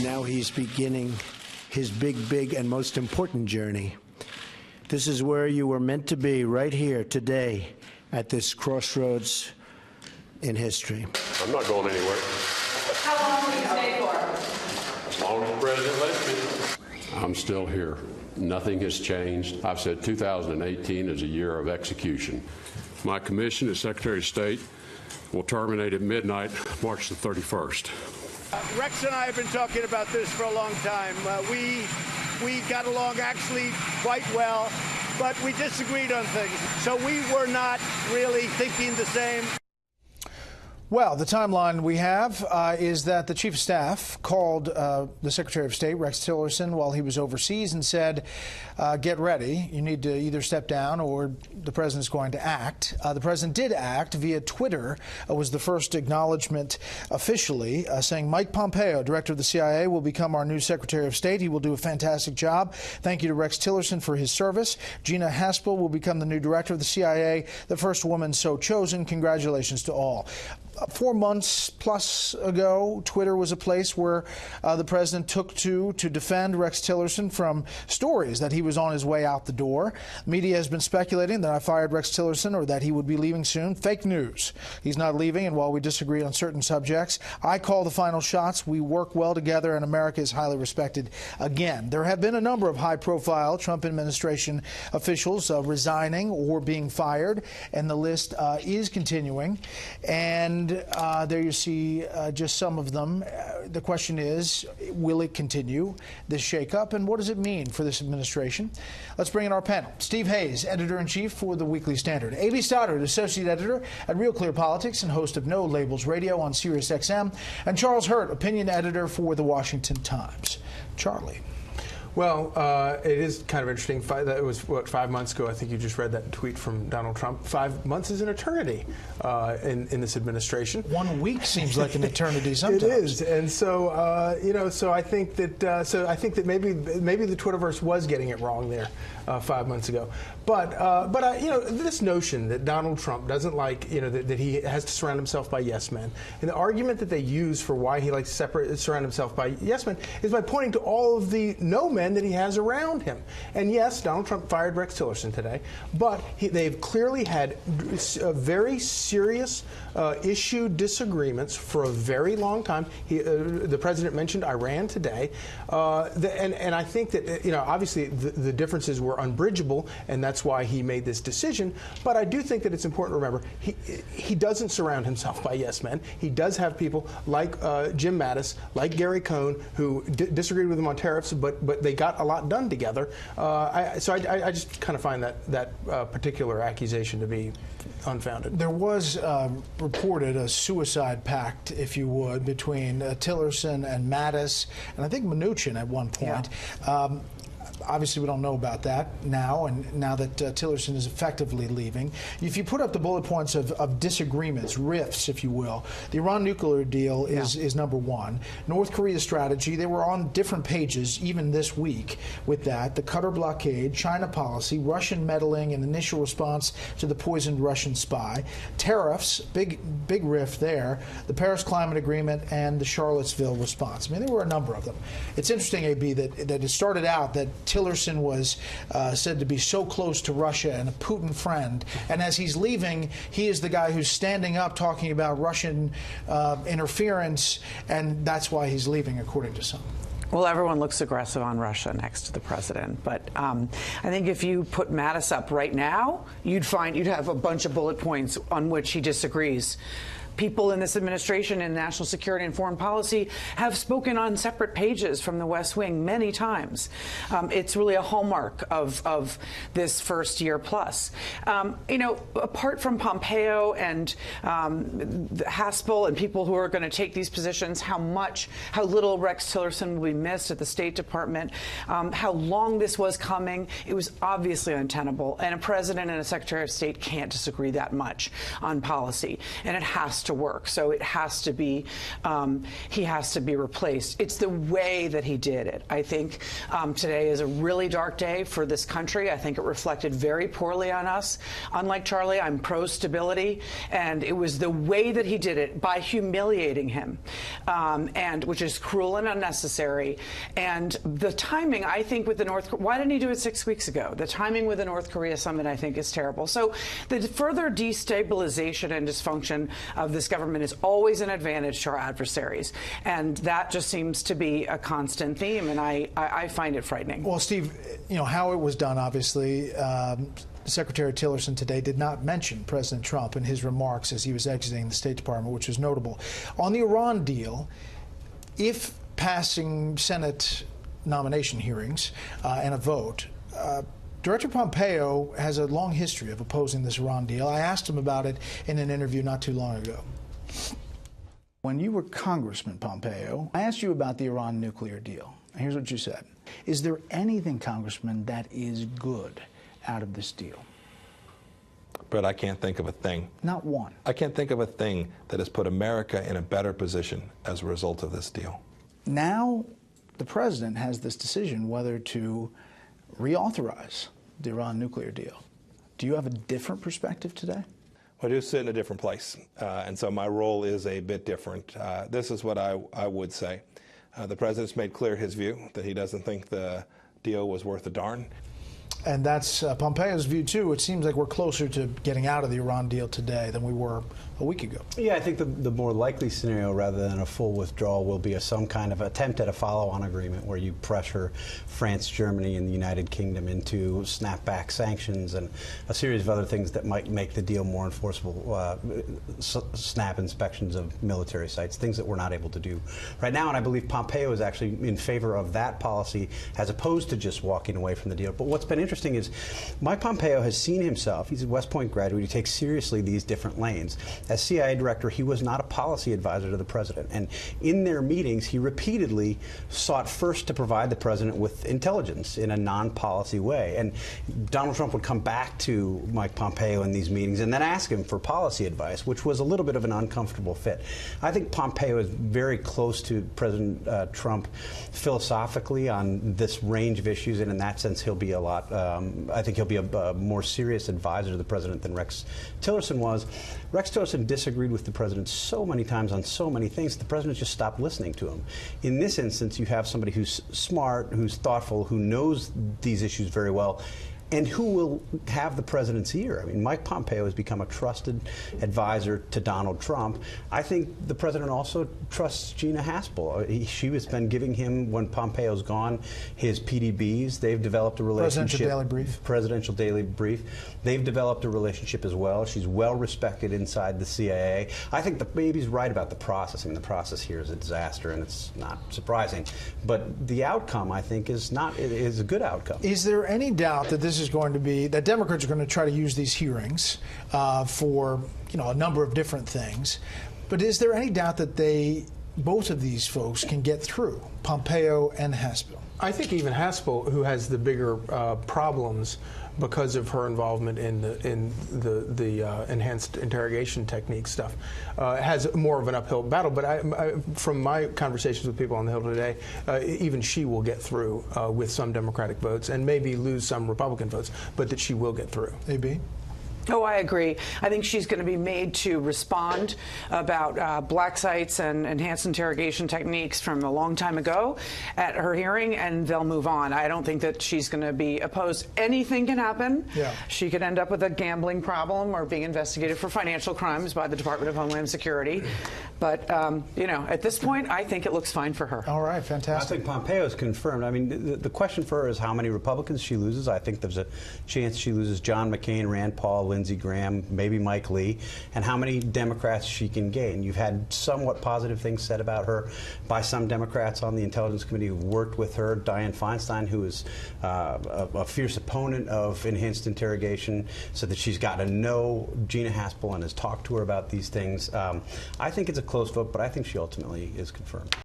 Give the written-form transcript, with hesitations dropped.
Now he's beginning his big and most important journey. This is where you were meant to be, right here today at this crossroads in history. I'm not going anywhere. How long will you stay for? As long as the president lets me. I'm still here. Nothing has changed. I've said 2018 is a year of execution. My commission as Secretary of State will terminate at midnight, March the 31st. Rex and I have been talking about this for a long time. We got along actually quite well, but we disagreed on things. So we were not really thinking the same. Well, the timeline we have is that the Chief of Staff called the Secretary of State, Rex Tillerson, while he was overseas and said, get ready. You need to either step down or the president's going to act. The president did act via Twitter, was the first acknowledgement officially, saying Mike Pompeo, director of the CIA, will become our new Secretary of State. He will do a fantastic job. Thank you to Rex Tillerson for his service. Gina Haspel will become the new director of the CIA, the first woman so chosen. Congratulations to all. 4 months plus ago, Twitter was a place where the president took to defend Rex Tillerson from stories that he was on his way out the door. Media has been speculating that I fired Rex Tillerson or that he would be leaving soon. Fake news. He's not leaving, and while we disagree on certain subjects, I call the final shots. We work well together, and America is highly respected again. There have been a number of high-profile Trump administration officials resigning or being fired, and the list is continuing. And there you see just some of them. The question is, will it continue, this shakeup, and what does it mean for this administration? Let's bring in our panel. Steve Hayes, editor-in-chief for the Weekly Standard. A.B. Stoddard, associate editor at Real Clear Politics and host of No Labels Radio on Sirius XM. And Charles Hurt, opinion editor for the Washington Times. Charlie. Well, it is kind of interesting. That was, what, 5 months ago? I think you just read that tweet from Donald Trump. 5 months is an eternity in this administration. 1 week seems like an eternity sometimes. It is, and so so I think that maybe the Twitterverse was getting it wrong there 5 months ago. But this notion that Donald Trump doesn't like, that he has to surround himself by yes men, and the argument that they use for why he likes to surround himself by yes men is by pointing to all of the no men that he has around him. And yes, Donald Trump fired Rex Tillerson today, but they've clearly had very serious issue disagreements for a very long time. The president mentioned Iran today, and I think that obviously the differences were unbridgeable, and that's why he made this decision. But I do think that it's important to remember he doesn't surround himself by yes men. He does have people like Jim Mattis, like Gary Cohn, who disagreed with him on tariffs, but they got a lot done together. So I just kind of find that particular accusation to be unfounded. There was reported a suicide pact, if you would, between Tillerson and Mattis, and I think Mnuchin at one point. Yeah. Obviously, we don't know about that now, and now that Tillerson is effectively leaving. If you put up the bullet points of disagreements, rifts, if you will, the Iran nuclear deal is number one. North Korea's strategy, they were on different pages even this week with that. The Qatar blockade, China policy, Russian meddling and initial response to the poisoned Russian spy, tariffs, big rift there, the Paris Climate Agreement, and the Charlottesville response. I mean, there were a number of them. It's interesting, AB, that it started out that Tillerson was said to be so close to Russia and a Putin friend, and as he's leaving, he is the guy who's standing up talking about Russian interference, and that's why he's leaving, according to some. Well, everyone looks aggressive on Russia next to the president, but I think if you put Mattis up right now, you'd have a bunch of bullet points on which he disagrees. People in this administration in national security and foreign policy have spoken on separate pages from the West Wing many times. It's really a hallmark of this first year plus. Apart from Pompeo and Haspel and people who are going to take these positions, how little Rex Tillerson will be missed at the State Department, how long this was coming, it was obviously untenable. And a president and a Secretary of State can't disagree that much on policy. And it has to work. So it has to be, he has to be replaced. It's the way that he did it. I think today is a really dark day for this country. I think it reflected very poorly on us. Unlike Charlie, I'm pro-stability, and it was the way that he did it by humiliating him, and which is cruel and unnecessary. And the timing, I think, with the why didn't he do it 6 weeks ago? The timing with the North Korea summit, I think, is terrible. So the further destabilization and dysfunction of this government is always an advantage to our adversaries, and that just seems to be a constant theme, and I find it frightening. Well, Steve, you know how it was done, obviously. Secretary Tillerson today did not mention President Trump in his remarks as he was exiting the State Department, which was notable. On the Iran deal, if passing Senate nomination hearings and a vote, Director Pompeo has a long history of opposing this Iran deal. I asked him about it in an interview not too long ago. When you were Congressman Pompeo, I asked you about the Iran nuclear deal. Here's what you said. Is there anything, Congressman, that is good out of this deal? But I can't think of a thing. Not one. I can't think of a thing that has put America in a better position as a result of this deal. Now, the president has this decision whether to reauthorize the Iran nuclear deal. Do you have a different perspective today? I do sit in a different place, and so my role is a bit different. This is what I would say. The president's made clear his view that he doesn't think the deal was worth a darn. And that's Pompeo's view, too. It seems like we're closer to getting out of the Iran deal today than we were a week ago. Yeah, I think the more likely scenario, rather than a full withdrawal, will be some kind of attempt at a follow-on agreement where you pressure France, Germany, and the United Kingdom into snap-back sanctions and a series of other things that might make the deal more enforceable, snap inspections of military sites, things that we're not able to do right now. And I believe Pompeo is actually in favor of that policy as opposed to just walking away from the deal. But what's been interesting is Mike Pompeo has seen himself, he's a West Point graduate, he takes seriously these different lanes. As CIA director, he was not a policy advisor to the president. And in their meetings, he repeatedly sought first to provide the president with intelligence in a non-policy way. And Donald Trump would come back to Mike Pompeo in these meetings and then ask him for policy advice, which was a little bit of an uncomfortable fit. I think Pompeo is very close to President Trump philosophically on this range of issues, and in that sense, he'll be a lot, I think he'll be a more serious advisor to the president than Rex Tillerson was. Rex Tillerson disagreed with the president so many times on so many things, the president just stopped listening to him. In this instance, you have somebody who's smart, who's thoughtful, who knows these issues very well, and who will have the president's ear. I mean, Mike Pompeo has become a trusted advisor to Donald Trump. I think the president also trusts Gina Haspel. She has been giving him, when Pompeo's gone, his PDBs. They've developed a relationship. Presidential Daily Brief. Presidential Daily Brief. They've developed a relationship as well. She's well respected inside the CIA. I think the baby's right about the process. I mean, the process here is a disaster, and it's not surprising. But the outcome, I think, is a good outcome. Is there any doubt that this is going to be, that Democrats are going to try to use these hearings for, a number of different things, but is there any doubt that both of these folks can get through, Pompeo and Haspel? I think even Haspel, who has the bigger problems because of her involvement in the enhanced interrogation technique stuff, has more of an uphill battle. But from my conversations with people on the Hill today, even she will get through with some Democratic votes and maybe lose some Republican votes, but that she will get through. AB? Oh, I agree. I think she's going to be made to respond about black sites and enhanced interrogation techniques from a long time ago at her hearing, and they'll move on. I don't think that she's going to be opposed. Anything can happen. Yeah. She could end up with a gambling problem or being investigated for financial crimes by the Department of Homeland Security. But, at this point, I think it looks fine for her. All right, fantastic. I think Pompeo is confirmed. I mean, the question for her is how many Republicans she loses. I think there's a chance she loses John McCain, Rand Paul, Lindsey Graham, maybe Mike Lee, and how many Democrats she can gain. You've had somewhat positive things said about her by some Democrats on the Intelligence Committee who've worked with her. Dianne Feinstein, who is a fierce opponent of enhanced interrogation, said that she's gotten to know Gina Haspel and has talked to her about these things. I think it's a close vote, but I think she ultimately is confirmed.